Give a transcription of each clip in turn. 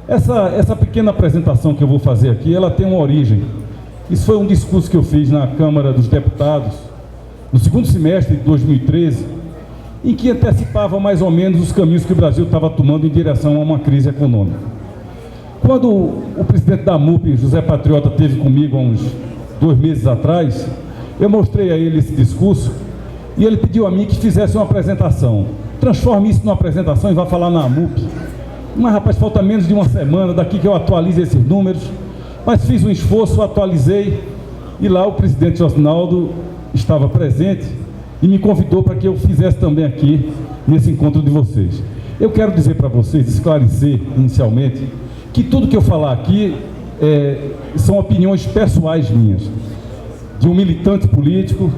Essa pequena apresentação que eu vou fazer aqui, ela tem uma origem. Isso foi um discurso que eu fiz na Câmara dos Deputados, no segundo semestre de 2013, em que antecipava mais ou menos os caminhos que o Brasil estava tomando em direção a uma crise econômica. Quando o presidente da MUP, José Patriota, esteve comigo há uns 2 meses atrás, eu mostrei a ele esse discurso e ele pediu a mim que fizesse uma apresentação. Transforme isso numa apresentação e vá falar na MUP. Mas, rapaz, falta menos de uma semana daqui que eu atualize esses números, mas fiz um esforço, atualizei, e lá o presidente Josinaldo estava presente e me convidou para que eu fizesse também aqui, nesse encontro de vocês. Eu quero dizer para vocês, esclarecer inicialmente, que tudo que eu falar aqui são opiniões pessoais minhas, de um militante político,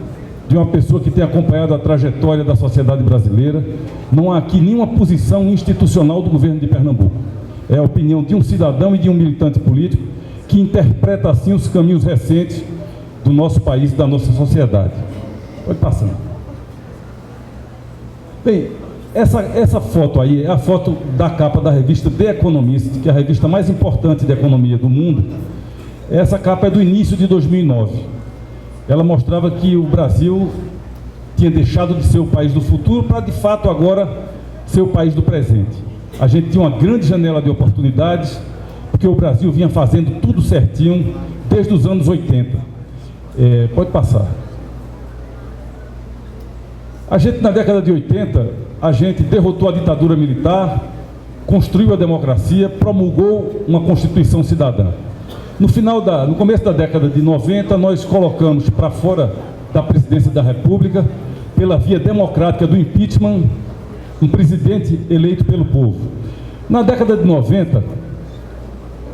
de uma pessoa que tem acompanhado a trajetória da sociedade brasileira. Não há aqui nenhuma posição institucional do governo de Pernambuco. É a opinião de um cidadão e de um militante político que interpreta assim os caminhos recentes do nosso país e da nossa sociedade. Pode passar. Bem, essa foto aí é a foto da capa da revista The Economist, que é a revista mais importante de economia do mundo. Essa capa é do início de 2009. Ela mostrava que o Brasil tinha deixado de ser o país do futuro para, de fato, agora ser o país do presente. A gente tinha uma grande janela de oportunidades, porque o Brasil vinha fazendo tudo certinho desde os anos 80. Pode passar. A gente, na década de 80, a gente derrotou a ditadura militar, construiu a democracia, promulgou uma Constituição cidadã. No começo da década de 90, nós colocamos para fora da presidência da República, pela via democrática do impeachment, um presidente eleito pelo povo. Na década de 90,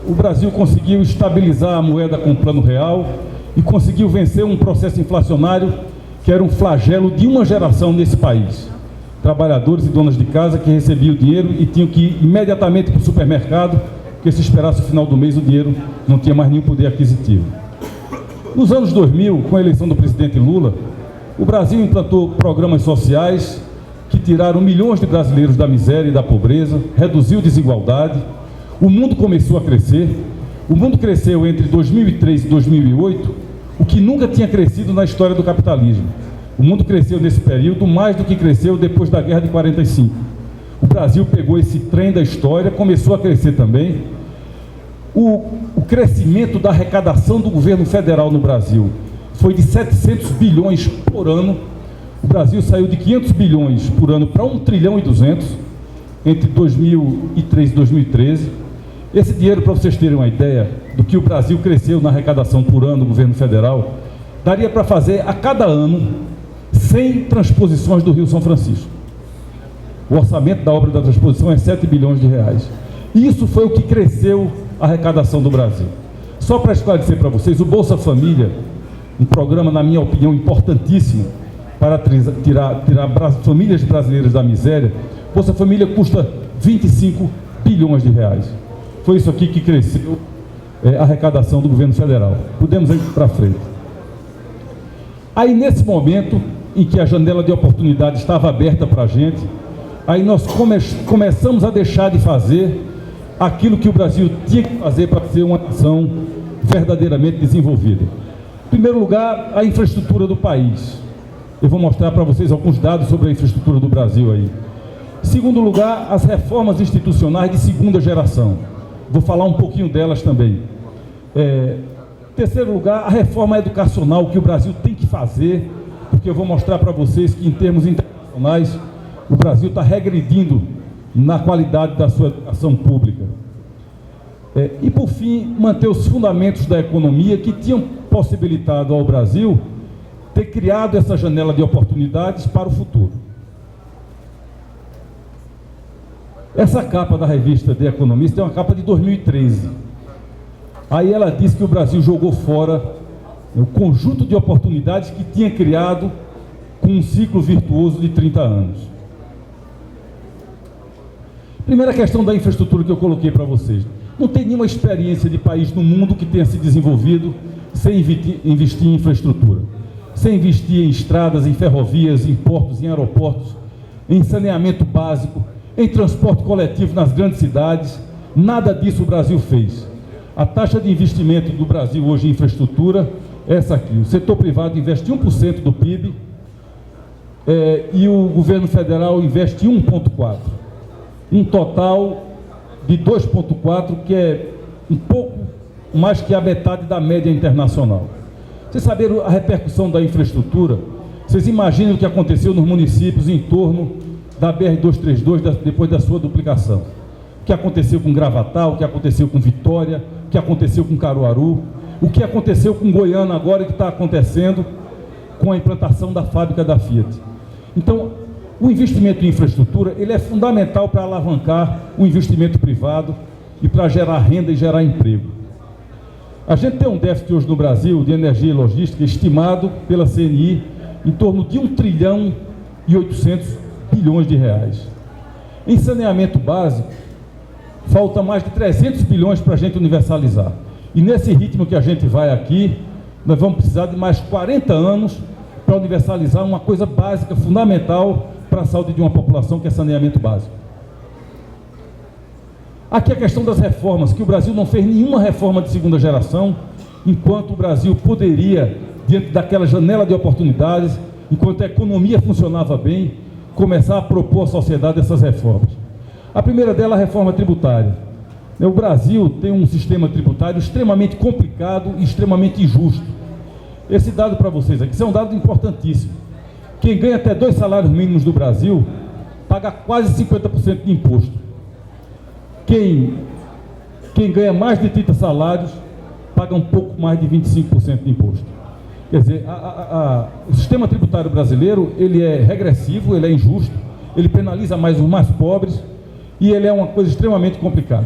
o Brasil conseguiu estabilizar a moeda com o Plano Real e conseguiu vencer um processo inflacionário que era um flagelo de uma geração nesse país. Trabalhadores e donas de casa que recebiam dinheiro e tinham que ir imediatamente para o supermercado, porque se esperasse o final do mês o dinheiro não tinha mais nenhum poder aquisitivo. Nos anos 2000, com a eleição do presidente Lula, o Brasil implantou programas sociais que tiraram milhões de brasileiros da miséria e da pobreza, reduziu desigualdade, o mundo começou a crescer. O mundo cresceu entre 2003 e 2008, o que nunca tinha crescido na história do capitalismo. O mundo cresceu nesse período mais do que cresceu depois da Guerra de 45. O Brasil pegou esse trem da história, começou a crescer também. O crescimento da arrecadação do governo federal no Brasil foi de 700 bilhões por ano. O Brasil saiu de 500 bilhões por ano para 1 trilhão e 200 entre 2003 e 2013. Esse dinheiro, para vocês terem uma ideia do que o Brasil cresceu na arrecadação por ano do governo federal, daria para fazer a cada ano 100 transposições do Rio São Francisco. O orçamento da obra da transposição é 7 bilhões de reais. Isso foi o que cresceu a arrecadação do Brasil. Só para esclarecer para vocês, o Bolsa Família, um programa, na minha opinião, importantíssimo para tirar famílias brasileiras da miséria, Bolsa Família custa 25 bilhões de reais. Foi isso aqui que cresceu a arrecadação do governo federal. Podemos ir para frente. Aí, nesse momento em que a janela de oportunidade estava aberta para a gente, aí nós começamos a deixar de fazer aquilo que o Brasil tinha que fazer para ser uma nação verdadeiramente desenvolvida. Em primeiro lugar, a infraestrutura do país. Eu vou mostrar para vocês alguns dados sobre a infraestrutura do Brasil aí. Em segundo lugar, as reformas institucionais de segunda geração. Vou falar um pouquinho delas também. Em terceiro lugar, a reforma educacional que o Brasil tem que fazer, porque eu vou mostrar para vocês que, em termos internacionais, o Brasil está regredindo na qualidade da sua educação pública. E, por fim, manter os fundamentos da economia que tinham possibilitado ao Brasil ter criado essa janela de oportunidades para o futuro. Essa capa da revista The Economist é uma capa de 2013. Aí ela diz que o Brasil jogou fora o conjunto de oportunidades que tinha criado com um ciclo virtuoso de 30 anos. Primeira questão da infraestrutura que eu coloquei para vocês. Não tem nenhuma experiência de país no mundo que tenha se desenvolvido sem investir em infraestrutura. Sem investir em estradas, em ferrovias, em portos, em aeroportos, em saneamento básico, em transporte coletivo nas grandes cidades, Nada disso o Brasil fez. A taxa de investimento do Brasil hoje em infraestrutura é essa aqui. O setor privado investe 1% do PIB e o governo federal investe 1,4%. Um total de 2,4%, que é um pouco mais que a metade da média internacional. Vocês saberam a repercussão da infraestrutura? Vocês imaginam o que aconteceu nos municípios em torno da BR-232 depois da sua duplicação? O que aconteceu com Gravatal, o que aconteceu com Vitória, o que aconteceu com Caruaru, o que aconteceu com Goiânia agora e que está acontecendo com a implantação da fábrica da Fiat. Então, o investimento em infraestrutura, ele é fundamental para alavancar o investimento privado e para gerar renda e gerar emprego. A gente tem um déficit hoje no Brasil de energia e logística estimado pela CNI em torno de 1 trilhão e 800 bilhões de reais. Em saneamento básico, falta mais de 300 bilhões para a gente universalizar. E nesse ritmo que a gente vai aqui, nós vamos precisar de mais 40 anos para universalizar uma coisa básica, fundamental para a saúde de uma população, que é saneamento básico. Aqui a questão das reformas, que o Brasil não fez nenhuma reforma de segunda geração, enquanto o Brasil poderia, diante daquela janela de oportunidades, enquanto a economia funcionava bem, começar a propor à sociedade essas reformas. A primeira delas, a reforma tributária. O Brasil tem um sistema tributário extremamente complicado e extremamente injusto. Esse dado para vocês aqui, isso é um dado importantíssimo. Quem ganha até 2 salários mínimos do Brasil, paga quase 50% de imposto. Quem ganha mais de 30 salários, paga um pouco mais de 25% de imposto. Quer dizer, o sistema tributário brasileiro, ele é regressivo, ele é injusto, ele penaliza mais os mais pobres e ele é uma coisa extremamente complicada.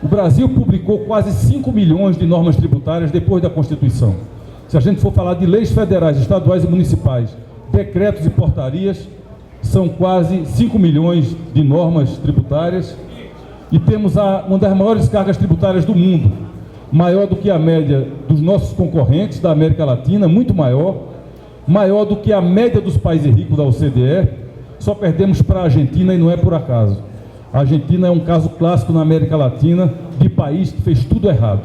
O Brasil publicou quase 5 milhões de normas tributárias depois da Constituição. Se a gente for falar de leis federais, estaduais e municipais, decretos e portarias, são quase 5 milhões de normas tributárias e temos uma das maiores cargas tributárias do mundo, maior do que a média dos nossos concorrentes da América Latina, muito maior do que a média dos países ricos da OCDE. Só perdemos para a Argentina e não é por acaso. A Argentina é um caso clássico na América Latina de país que fez tudo errado.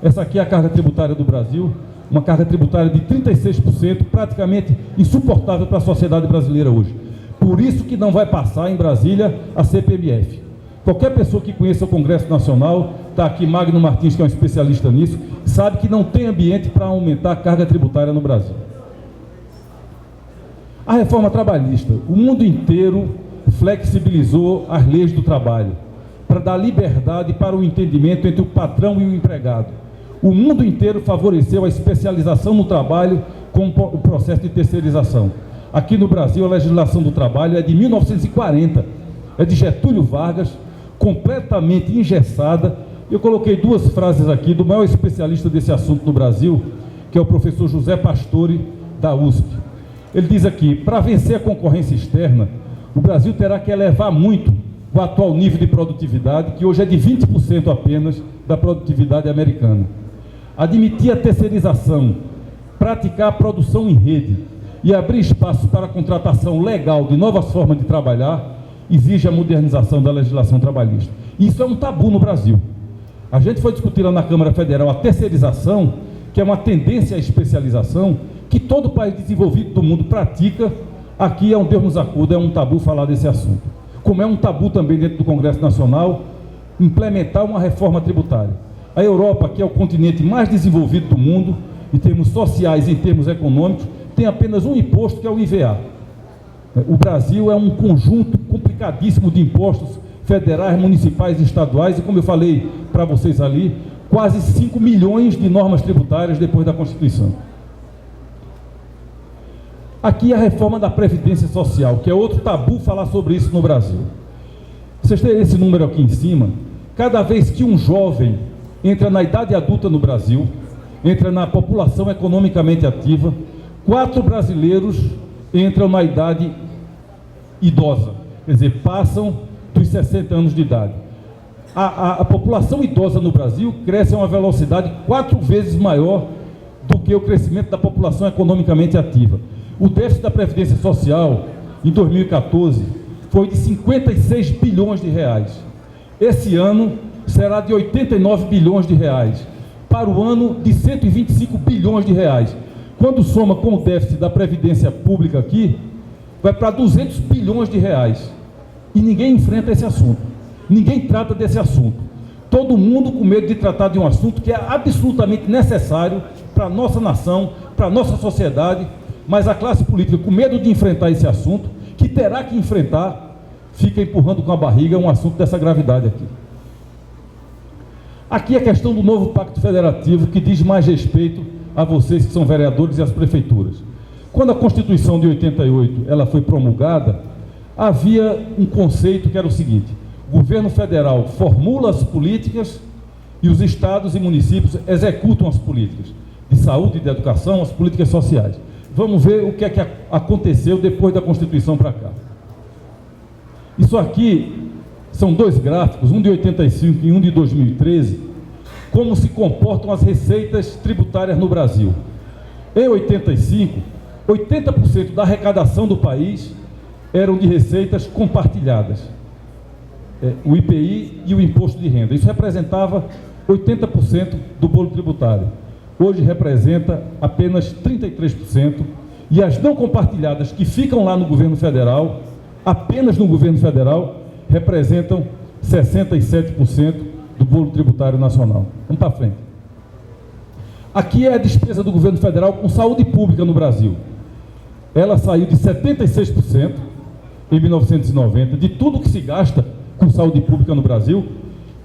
Essa aqui é a carga tributária do Brasil, uma carga tributária de 36%, praticamente insuportável para a sociedade brasileira hoje. Por isso que não vai passar em Brasília a CPMF. Qualquer pessoa que conheça o Congresso Nacional, está aqui Magno Martins, que é um especialista nisso, sabe que não tem ambiente para aumentar a carga tributária no Brasil. A reforma trabalhista. O mundo inteiro flexibilizou as leis do trabalho para dar liberdade para o entendimento entre o patrão e o empregado. O mundo inteiro favoreceu a especialização no trabalho com o processo de terceirização. Aqui no Brasil, a legislação do trabalho é de 1940, é de Getúlio Vargas, completamente engessada. Eu coloquei 2 frases aqui do maior especialista desse assunto no Brasil, que é o professor José Pastore, da USP. Ele diz aqui: para vencer a concorrência externa, o Brasil terá que elevar muito o atual nível de produtividade, que hoje é de 20% apenas da produtividade americana. Admitir a terceirização, praticar a produção em rede e abrir espaço para a contratação legal de novas formas de trabalhar, exige a modernização da legislação trabalhista. Isso é um tabu no Brasil. A gente foi discutir lá na Câmara Federal a terceirização, que é uma tendência à especialização, que todo país desenvolvido do mundo pratica. Aqui é um Deus nos acuda, é um tabu falar desse assunto. Como é um tabu também dentro do Congresso Nacional implementar uma reforma tributária. A Europa, que é o continente mais desenvolvido do mundo, em termos sociais e em termos econômicos, tem apenas um imposto, que é o IVA. O Brasil é um conjunto complicadíssimo de impostos federais, municipais e estaduais, e como eu falei para vocês ali, quase 5 milhões de normas tributárias depois da Constituição. Aqui a reforma da Previdência Social, que é outro tabu falar sobre isso no Brasil. Vocês têm esse número aqui em cima. Cada vez que um jovem entra na idade adulta no Brasil, entra na população economicamente ativa, 4 brasileiros entram na idade idosa, quer dizer, passam dos 60 anos de idade. A população idosa no Brasil cresce a uma velocidade 4 vezes maior do que o crescimento da população economicamente ativa. O déficit da Previdência Social, em 2014, foi de 56 bilhões de reais. Esse ano, será de 89 bilhões de reais, para o ano de 125 bilhões de reais. Quando soma com o déficit da Previdência Pública aqui, vai para 200 bilhões de reais. E ninguém enfrenta esse assunto, ninguém trata desse assunto. Todo mundo com medo de tratar de um assunto que é absolutamente necessário para a nossa nação, para a nossa sociedade, mas a classe política, com medo de enfrentar esse assunto, que terá que enfrentar, fica empurrando com a barriga um assunto dessa gravidade aqui. Aqui a questão do novo Pacto Federativo, que diz mais respeito a vocês que são vereadores e às prefeituras. Quando a Constituição de 88 ela foi promulgada, havia um conceito que era o seguinte: o governo federal formula as políticas e os estados e municípios executam as políticas de saúde e de educação, as políticas sociais. Vamos ver o que é que aconteceu depois da Constituição para cá. Isso aqui são dois gráficos, um de 85 e um de 2013, como se comportam as receitas tributárias no Brasil. Em 85, 80% da arrecadação do país eram de receitas compartilhadas, o IPI e o imposto de renda. Isso representava 80% do bolo tributário. Hoje representa apenas 33%, e as não compartilhadas que ficam lá no governo federal, apenas no governo federal, representam 67% do bolo tributário nacional. Vamos para frente. Aqui é a despesa do governo federal com saúde pública no Brasil. Ela saiu de 76% em 1990, de tudo que se gasta com saúde pública no Brasil,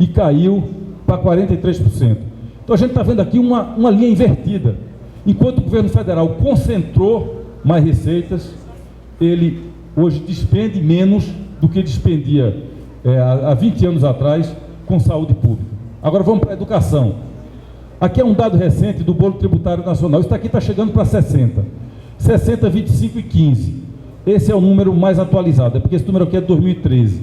e caiu para 43%. Então a gente está vendo aqui uma linha invertida. Enquanto o governo federal concentrou mais receitas, ele hoje despende menos do que despendia há 20 anos atrás com saúde pública. Agora vamos para a educação. Aqui é um dado recente do bolo tributário nacional. Isso aqui está chegando para 60. 60, 25 e 15. Esse é o número mais atualizado, porque esse número aqui é de 2013.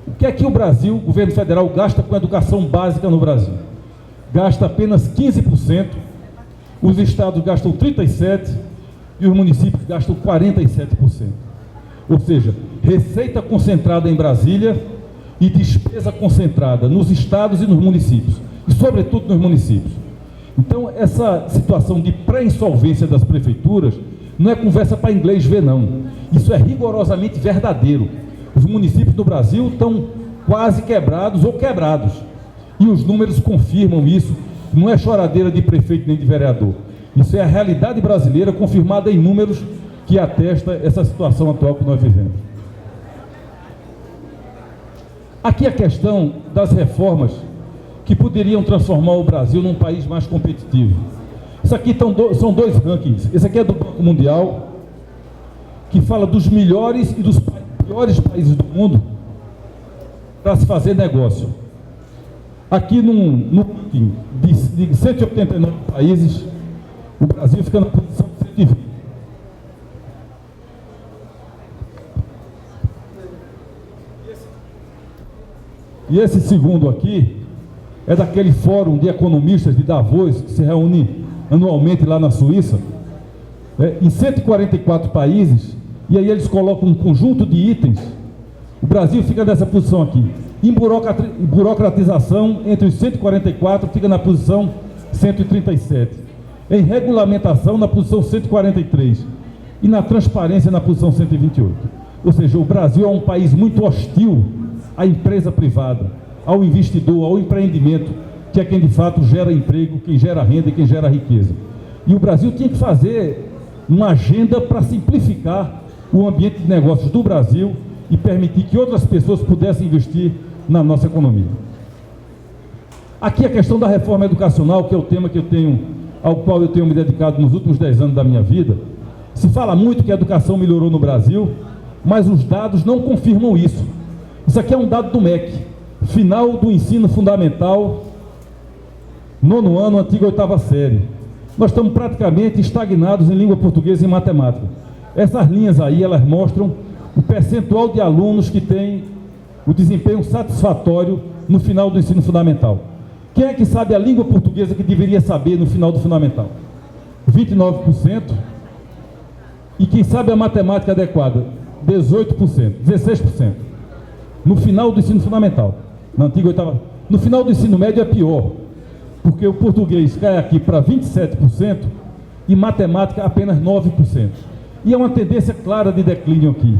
O que é que o Brasil, o governo federal, gasta com educação básica no Brasil? Gasta apenas 15%, os estados gastam 37% e os municípios gastam 47%. Ou seja, receita concentrada em Brasília e despesa concentrada nos estados e nos municípios, e sobretudo nos municípios. Então, essa situação de pré-insolvência das prefeituras não é conversa para inglês ver, não. Isso é rigorosamente verdadeiro. Os municípios do Brasil estão quase quebrados ou quebrados. E os números confirmam isso. Não é choradeira de prefeito nem de vereador. Isso é a realidade brasileira confirmada em números que atesta essa situação atual que nós vivemos. Aqui a questão das reformas que poderiam transformar o Brasil num país mais competitivo. Isso aqui são dois rankings. Esse aqui é do Banco Mundial, que fala dos melhores e dos piores países do mundo para se fazer negócio. Aqui no ranking de 189 países, o Brasil fica na posição de 120. E esse segundo aqui é daquele fórum de economistas de Davos, que se reúne anualmente lá na Suíça, em 144 países, e aí eles colocam um conjunto de itens. O Brasil fica nessa posição aqui. Em burocratização, entre os 144, fica na posição 137. Em regulamentação, na posição 143. E na transparência, na posição 128. Ou seja, o Brasil é um país muito hostil à empresa privada, ao investidor, ao empreendimento, que é quem de fato gera emprego, quem gera renda e quem gera riqueza. E o Brasil tinha que fazer uma agenda para simplificar o ambiente de negócios do Brasil e permitir que outras pessoas pudessem investir na nossa economia. Aqui a questão da reforma educacional, que é o tema ao qual eu tenho me dedicado nos últimos 10 anos da minha vida. Se fala muito que a educação melhorou no Brasil, mas os dados não confirmam isso. Isso aqui é um dado do MEC, final do ensino fundamental, 9º ano, antiga 8ª série. Nós estamos praticamente estagnados em língua portuguesa e em matemática. Essas linhas aí, elas mostram o percentual de alunos que têm o desempenho satisfatório no final do ensino fundamental. Quem é que sabe a língua portuguesa que deveria saber no final do fundamental? 29%. E quem sabe a matemática adequada? 18%, 16%. No final do ensino fundamental, na antiga 8ª. No final do ensino médio é pior, porque o português cai aqui para 27% e matemática apenas 9%. E é uma tendência clara de declínio aqui.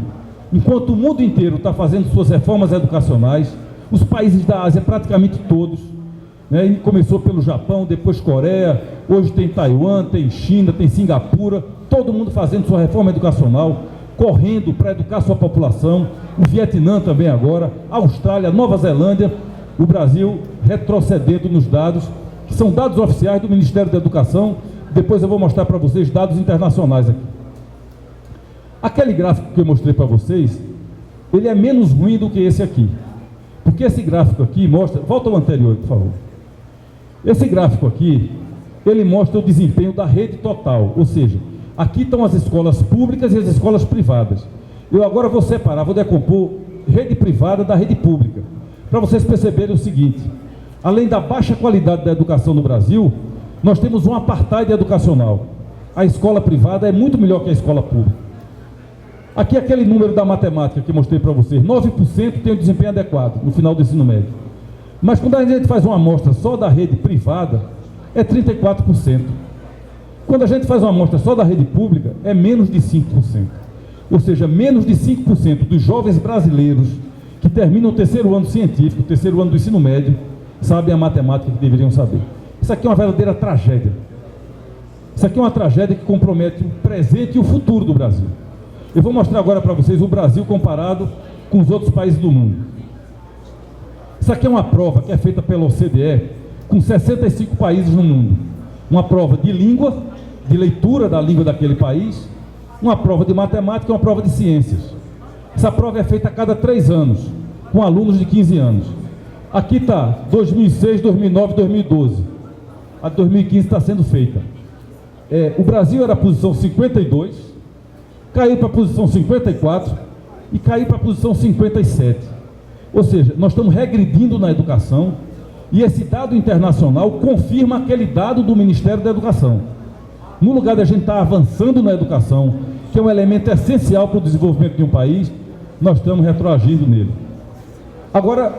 Enquanto o mundo inteiro está fazendo suas reformas educacionais, os países da Ásia, praticamente todos, né, e começou pelo Japão, depois Coreia, hoje tem Taiwan, tem China, tem Singapura, todo mundo fazendo sua reforma educacional, correndo para educar sua população, o Vietnã também agora, Austrália, Nova Zelândia, o Brasil retrocedendo nos dados, que são dados oficiais do Ministério da Educação. Depois eu vou mostrar para vocês dados internacionais aqui. Aquele gráfico que eu mostrei para vocês, ele é menos ruim do que esse aqui, porque esse gráfico aqui mostra, volta ao anterior, por favor. Esse gráfico aqui, ele mostra o desempenho da rede total, ou seja, aqui estão as escolas públicas e as escolas privadas. Eu agora vou separar, vou decompor rede privada da rede pública, para vocês perceberem o seguinte: além da baixa qualidade da educação no Brasil, nós temos um apartheid educacional. A escola privada é muito melhor que a escola pública. Aqui aquele número da matemática que mostrei para vocês, 9% tem um desempenho adequado no final do ensino médio. Mas quando a gente faz uma amostra só da rede privada, é 34%. Quando a gente faz uma amostra só da rede pública, é menos de 5%. Ou seja, menos de 5% dos jovens brasileiros que terminam o terceiro ano científico, o terceiro ano do ensino médio, sabem a matemática que deveriam saber. Isso aqui é uma verdadeira tragédia. Isso aqui é uma tragédia que compromete o presente e o futuro do Brasil. Eu vou mostrar agora para vocês o Brasil comparado com os outros países do mundo. Isso aqui é uma prova que é feita pela OCDE com 65 países no mundo. Uma prova de língua, de leitura da língua daquele país, uma prova de matemática e uma prova de ciências. Essa prova é feita a cada 3 anos, com alunos de 15 anos. Aqui está 2006, 2009, 2012. A de 2015 está sendo feita. O Brasil era a posição 52, caiu para a posição 54 e caiu para a posição 57. Ou seja, nós estamos regredindo na educação e esse dado internacional confirma aquele dado do Ministério da Educação. No lugar de a gente estar avançando na educação, que é um elemento essencial para o desenvolvimento de um país, nós estamos retroagindo nele. Agora,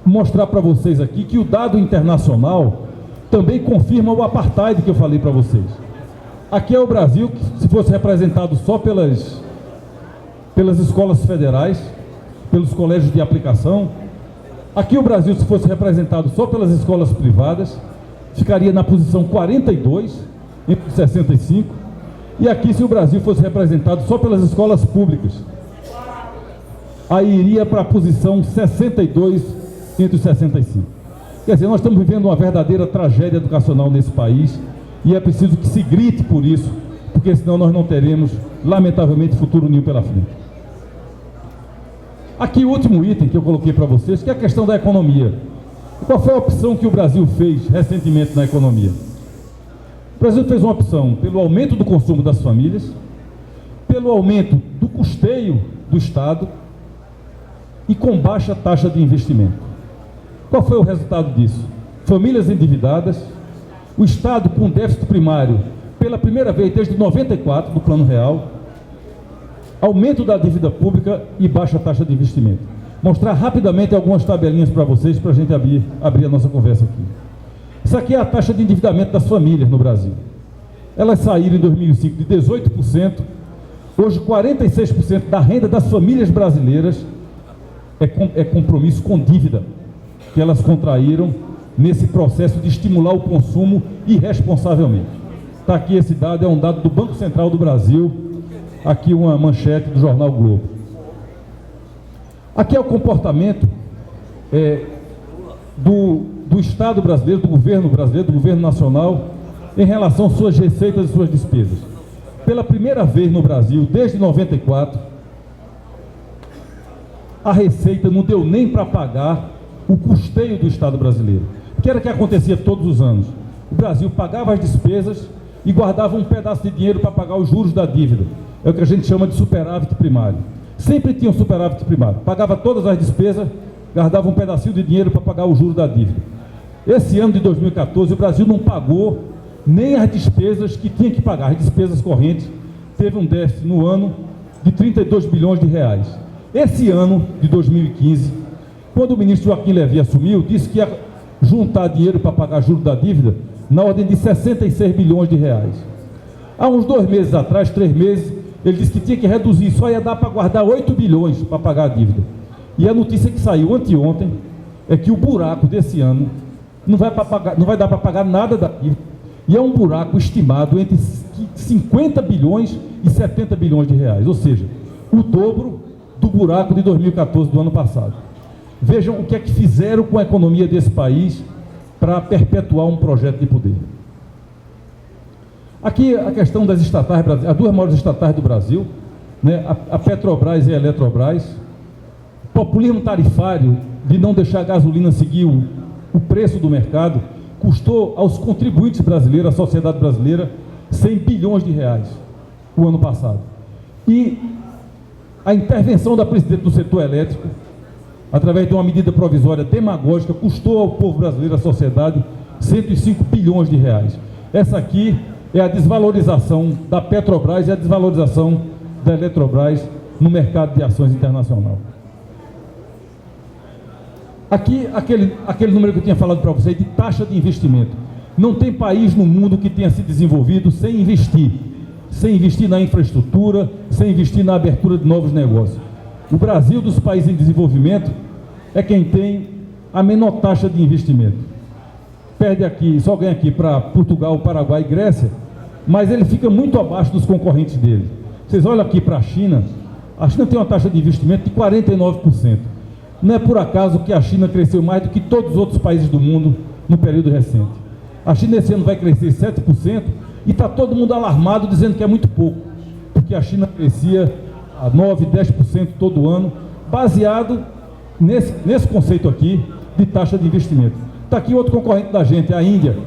mostrar para vocês aqui que o dado internacional também confirma o apartheid que eu falei para vocês. Aqui é o Brasil, que se fosse representado só pelas escolas federais, pelos colégios de aplicação. Aqui o Brasil, se fosse representado só pelas escolas privadas, ficaria na posição 42, entre 65. E aqui, se o Brasil fosse representado só pelas escolas públicas, aí iria para a posição 62, entre os 65. Quer dizer, nós estamos vivendo uma verdadeira tragédia educacional nesse país, e é preciso que se grite por isso, porque senão nós não teremos, lamentavelmente, futuro nenhum pela frente. Aqui o último item que eu coloquei para vocês, que é a questão da economia. Qual foi a opção que o Brasil fez recentemente na economia? O Brasil fez uma opção pelo aumento do consumo das famílias, pelo aumento do custeio do Estado e com baixa taxa de investimento. Qual foi o resultado disso? Famílias endividadas, o Estado com déficit primário pela primeira vez desde 94 do Plano Real, aumento da dívida pública e baixa taxa de investimento. Mostrar rapidamente algumas tabelinhas para vocês, para a gente abrir a nossa conversa aqui. Isso aqui é a taxa de endividamento das famílias no Brasil. Elas saíram em 2005 de 18%, hoje 46% da renda das famílias brasileiras é compromisso com dívida, que elas contraíram nesse processo de estimular o consumo irresponsavelmente. Está aqui esse dado, é um dado do Banco Central do Brasil, aqui uma manchete do jornal Globo. Aqui é o comportamento do Estado brasileiro, do governo nacional, em relação às suas receitas e suas despesas. Pela primeira vez no Brasil, desde 94, a Receita não deu nem para pagar o custeio do Estado brasileiro, que era o que acontecia todos os anos. O Brasil pagava as despesas e guardava um pedaço de dinheiro para pagar os juros da dívida. É o que a gente chama de superávit primário. Sempre tinha um superávit primário. Pagava todas as despesas, guardava um pedacinho de dinheiro para pagar o juro da dívida. Esse ano de 2014, o Brasil não pagou nem as despesas que tinha que pagar, as despesas correntes. Teve um déficit no ano de 32 bilhões de reais. Esse ano de 2015, quando o ministro Joaquim Levy assumiu, disse que juntar dinheiro para pagar juros da dívida na ordem de 66 bilhões de reais. Há uns 2 meses atrás, 3 meses, ele disse que tinha que reduzir, só ia dar para guardar 8 bilhões para pagar a dívida. E a notícia que saiu anteontem é que o buraco desse ano não vai dar para pagar nada da dívida. E é um buraco estimado entre 50 bilhões e 70 bilhões de reais, ou seja, o dobro do buraco de 2014 do ano passado. Vejam o que é que fizeram com a economia desse país para perpetuar um projeto de poder. Aqui a questão das estatais, as 2 maiores estatais do Brasil, né, a Petrobras e a Eletrobras, populismo tarifário de não deixar a gasolina seguir o preço do mercado, custou aos contribuintes brasileiros, à sociedade brasileira, 100 bilhões de reais o ano passado. E a intervenção da presidente do setor elétrico, através de uma medida provisória demagógica, custou ao povo brasileiro, à sociedade, 105 bilhões de reais. Essa aqui é a desvalorização da Petrobras e a desvalorização da Eletrobras no mercado de ações internacional. Aqui, aquele número que eu tinha falado para vocês de taxa de investimento. Não tem país no mundo que tenha se desenvolvido sem investir na infraestrutura, sem investir na abertura de novos negócios. O Brasil, dos países em desenvolvimento, é quem tem a menor taxa de investimento. Perde aqui, só ganha aqui para Portugal, Paraguai e Grécia, mas ele fica muito abaixo dos concorrentes dele. Vocês olham aqui para a China tem uma taxa de investimento de 49%. Não é por acaso que a China cresceu mais do que todos os outros países do mundo no período recente. A China esse ano vai crescer 7% e está todo mundo alarmado dizendo que é muito pouco, porque a China crescia a 9%, 10% todo ano, baseado nesse conceito aqui de taxa de investimento. Está aqui outro concorrente da gente, a Índia,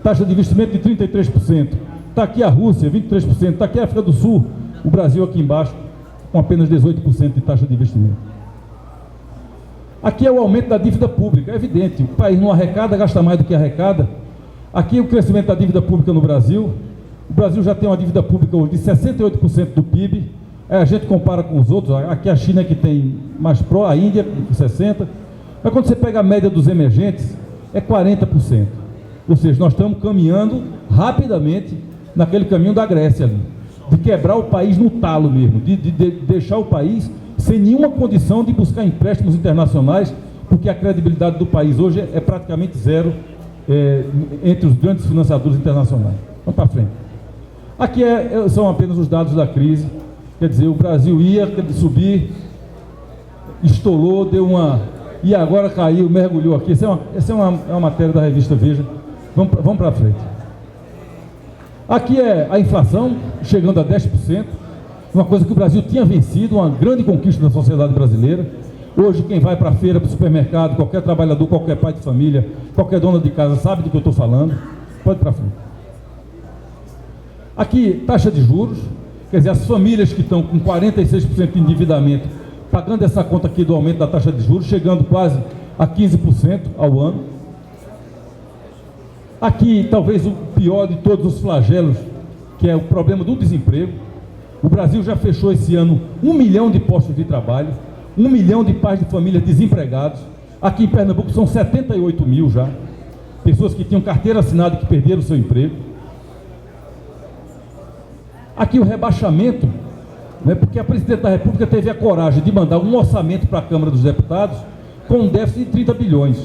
taxa de investimento de 33%. Está aqui a Rússia, 23%. Está aqui a África do Sul, o Brasil aqui embaixo, com apenas 18% de taxa de investimento. Aqui é o aumento da dívida pública, é evidente, o país não arrecada, gasta mais do que arrecada. Aqui é o crescimento da dívida pública no Brasil. O Brasil já tem uma dívida pública hoje de 68% do PIB. A gente compara com os outros, aqui a China é que tem mais a Índia com 60%. Mas quando você pega a média dos emergentes, é 40%. Ou seja, nós estamos caminhando rapidamente naquele caminho da Grécia ali, de quebrar o país no talo mesmo, de deixar o país sem nenhuma condição de buscar empréstimos internacionais, porque a credibilidade do país hoje é praticamente zero entre os grandes financiadores internacionais. Vamos para frente. Aqui são apenas os dados da crise, quer dizer, o Brasil ia subir, estourou, e agora caiu, mergulhou aqui. Essa é uma matéria da revista Veja. Vamos para frente. Aqui é a inflação, chegando a 10%, uma coisa que o Brasil tinha vencido, uma grande conquista da sociedade brasileira. Hoje, quem vai para a feira, para o supermercado, qualquer trabalhador, qualquer pai de família, qualquer dona de casa sabe do que eu estou falando. Pode ir para frente. Aqui, taxa de juros, quer dizer, as famílias que estão com 46% de endividamento, pagando essa conta aqui do aumento da taxa de juros, chegando quase a 15% ao ano. Aqui, talvez o pior de todos os flagelos, que é o problema do desemprego. O Brasil já fechou esse ano 1 milhão de postos de trabalho, 1 milhão de pais de família desempregados. Aqui em Pernambuco são 78 mil já, pessoas que tinham carteira assinada e que perderam o seu emprego. Aqui o rebaixamento, né, porque a presidente da República teve a coragem de mandar um orçamento para a Câmara dos Deputados com um déficit de 30 bilhões.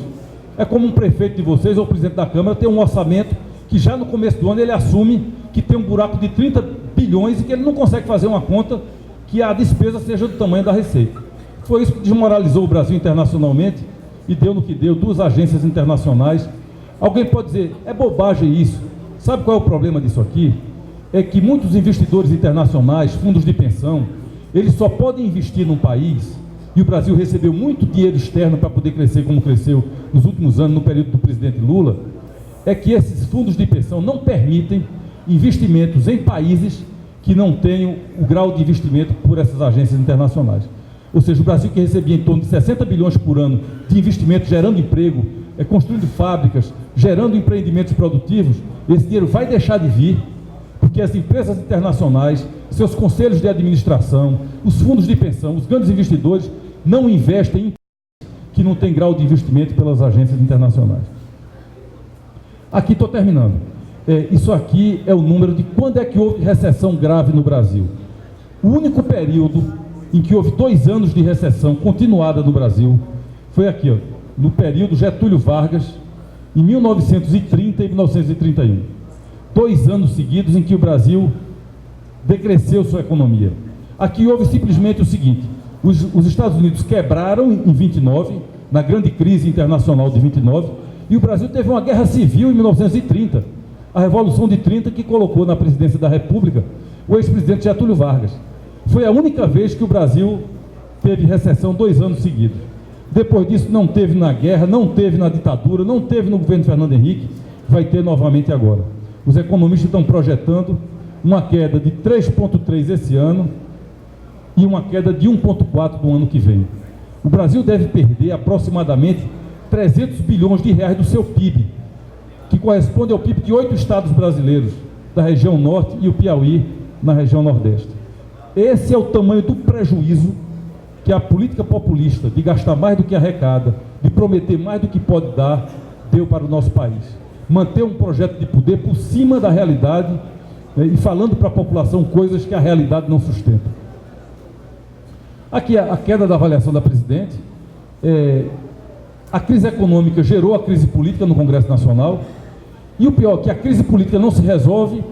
É como um prefeito de vocês ou o presidente da Câmara ter um orçamento que já no começo do ano ele assume que tem um buraco de 30 bilhões e que ele não consegue fazer uma conta que a despesa seja do tamanho da receita. Foi isso que desmoralizou o Brasil internacionalmente e deu no que deu, 2 agências internacionais. Alguém pode dizer, é bobagem isso. Sabe qual é o problema disso aqui? É que muitos investidores internacionais, fundos de pensão, eles só podem investir num país, e o Brasil recebeu muito dinheiro externo para poder crescer como cresceu nos últimos anos, no período do presidente Lula, é que esses fundos de pensão não permitem investimentos em países que não tenham o grau de investimento por essas agências internacionais. Ou seja, o Brasil, que recebia em torno de 60 bilhões por ano de investimento, gerando emprego, construindo fábricas, gerando empreendimentos produtivos, esse dinheiro vai deixar de vir, porque as empresas internacionais, seus conselhos de administração, os fundos de pensão, os grandes investidores, não investem em que não tem grau de investimento pelas agências internacionais. Aqui estou terminando. Isso aqui é o número de quando é que houve recessão grave no Brasil. O único período em que houve 2 anos de recessão continuada no Brasil foi aqui, ó, no período Getúlio Vargas, em 1930 e 1931. 2 anos seguidos em que o Brasil decresceu sua economia. Aqui houve simplesmente o seguinte: os Estados Unidos quebraram em 29, na grande crise internacional de 29, e o Brasil teve uma guerra civil em 1930, a Revolução de 30, que colocou na presidência da República o ex-presidente Getúlio Vargas. Foi a única vez que o Brasil teve recessão 2 anos seguidos. Depois disso não teve na guerra, não teve na ditadura, não teve no governo Fernando Henrique, vai ter novamente agora. Os economistas estão projetando uma queda de 3,3 esse ano e uma queda de 1,4 do ano que vem. O Brasil deve perder aproximadamente 300 bilhões de reais do seu PIB, que corresponde ao PIB de 8 estados brasileiros, da região norte, e o Piauí na região nordeste. Esse é o tamanho do prejuízo que a política populista de gastar mais do que arrecada, de prometer mais do que pode dar, deu para o nosso país. Manter um projeto de poder por cima da realidade, né, e falando para a população coisas que a realidade não sustenta. Aqui a queda da avaliação da presidente. A crise econômica gerou a crise política no Congresso Nacional, e o pior é que a crise política não se resolve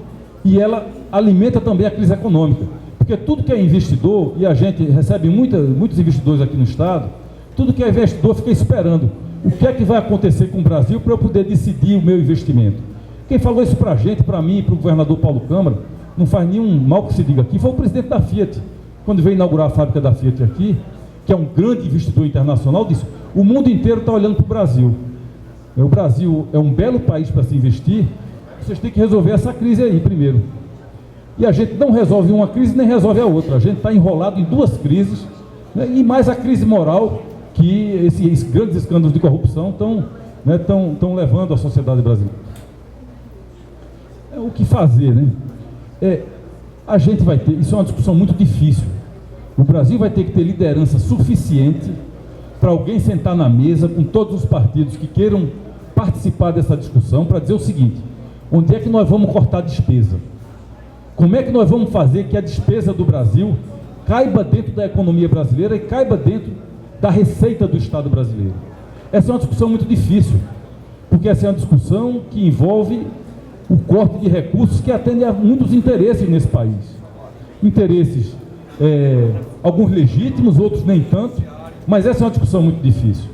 e ela alimenta também a crise econômica, porque tudo que é investidor, e a gente recebe muitos investidores aqui no estado, tudo que é investidor fica esperando o que é que vai acontecer com o Brasil para eu poder decidir o meu investimento. Quem falou isso para a gente, para mim e para o governador Paulo Câmara, não faz nenhum mal que se diga aqui, foi o presidente da Fiat, quando veio inaugurar a fábrica da Fiat aqui, que é um grande investidor internacional, disse: o mundo inteiro está olhando para o Brasil. O Brasil é um belo país para se investir, vocês têm que resolver essa crise aí primeiro. E a gente não resolve uma crise nem resolve a outra, a gente está enrolado em 2 crises, né, e mais a crise moral que esses grandes escândalos de corrupção estão levando a sociedade brasileira. O que fazer, né? A gente vai ter, isso é uma discussão muito difícil. O Brasil vai ter que ter liderança suficiente para alguém sentar na mesa com todos os partidos que queiram participar dessa discussão para dizer o seguinte: onde é que nós vamos cortar a despesa? Como é que nós vamos fazer que a despesa do Brasil caiba dentro da economia brasileira e caiba dentro da receita do Estado brasileiro? Essa é uma discussão muito difícil, porque essa é uma discussão que envolve o corte de recursos que atende a muitos interesses nesse país. Interesses, alguns legítimos, outros nem tanto, mas essa é uma discussão muito difícil.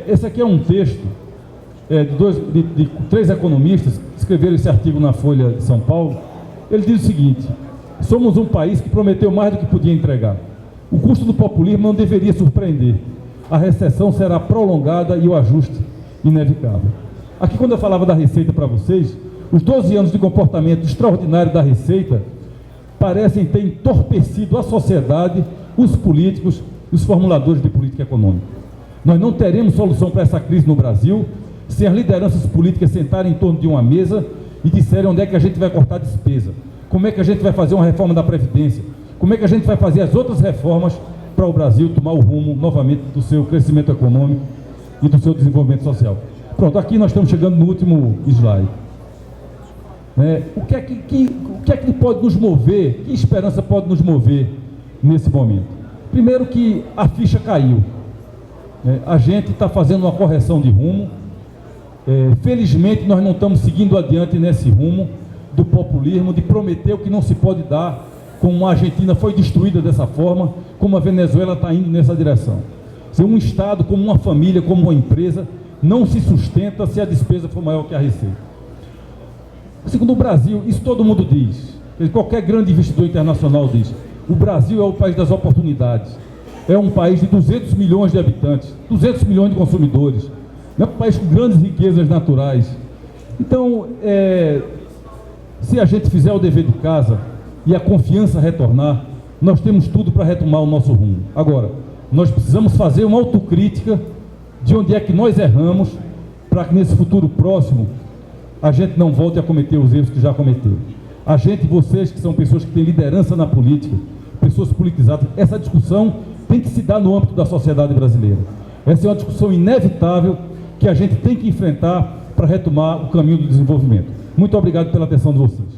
Esse aqui é um texto de 3 economistas que escreveram esse artigo na Folha de São Paulo. Ele diz o seguinte: somos um país que prometeu mais do que podia entregar. O custo do populismo não deveria surpreender. A recessão será prolongada e o ajuste inevitável. Aqui, quando eu falava da Receita para vocês, os 12 anos de comportamento extraordinário da Receita parecem ter entorpecido a sociedade, os políticos e os formuladores de política econômica. Nós não teremos solução para essa crise no Brasil sem as lideranças políticas sentarem em torno de uma mesa e disserem onde é que a gente vai cortar despesa, como é que a gente vai fazer uma reforma da Previdência, como é que a gente vai fazer as outras reformas para o Brasil tomar o rumo novamente do seu crescimento econômico e do seu desenvolvimento social. Pronto, aqui nós estamos chegando no último slide. O que é que pode nos mover, que esperança pode nos mover nesse momento? Primeiro, que a ficha caiu. A gente está fazendo uma correção de rumo. Felizmente nós não estamos seguindo adiante nesse rumo do populismo, de prometer o que não se pode dar, como a Argentina foi destruída dessa forma, como a Venezuela está indo nessa direção. Se um Estado, como uma família, como uma empresa, não se sustenta se a despesa for maior que a receita. Segundo o Brasil, isso todo mundo diz, qualquer grande investidor internacional diz, o Brasil é o país das oportunidades, é um país de 200 milhões de habitantes, 200 milhões de consumidores, é um país com grandes riquezas naturais. Então, se a gente fizer o dever de casa e a confiança retornar, nós temos tudo para retomar o nosso rumo. Agora, nós precisamos fazer uma autocrítica de onde é que nós erramos, para que nesse futuro próximo a gente não volte a cometer os erros que já cometeu. A gente, vocês que são pessoas que têm liderança na política, pessoas politizadas, essa discussão tem que se dar no âmbito da sociedade brasileira. Essa é uma discussão inevitável que a gente tem que enfrentar para retomar o caminho do desenvolvimento. Muito obrigado pela atenção de vocês.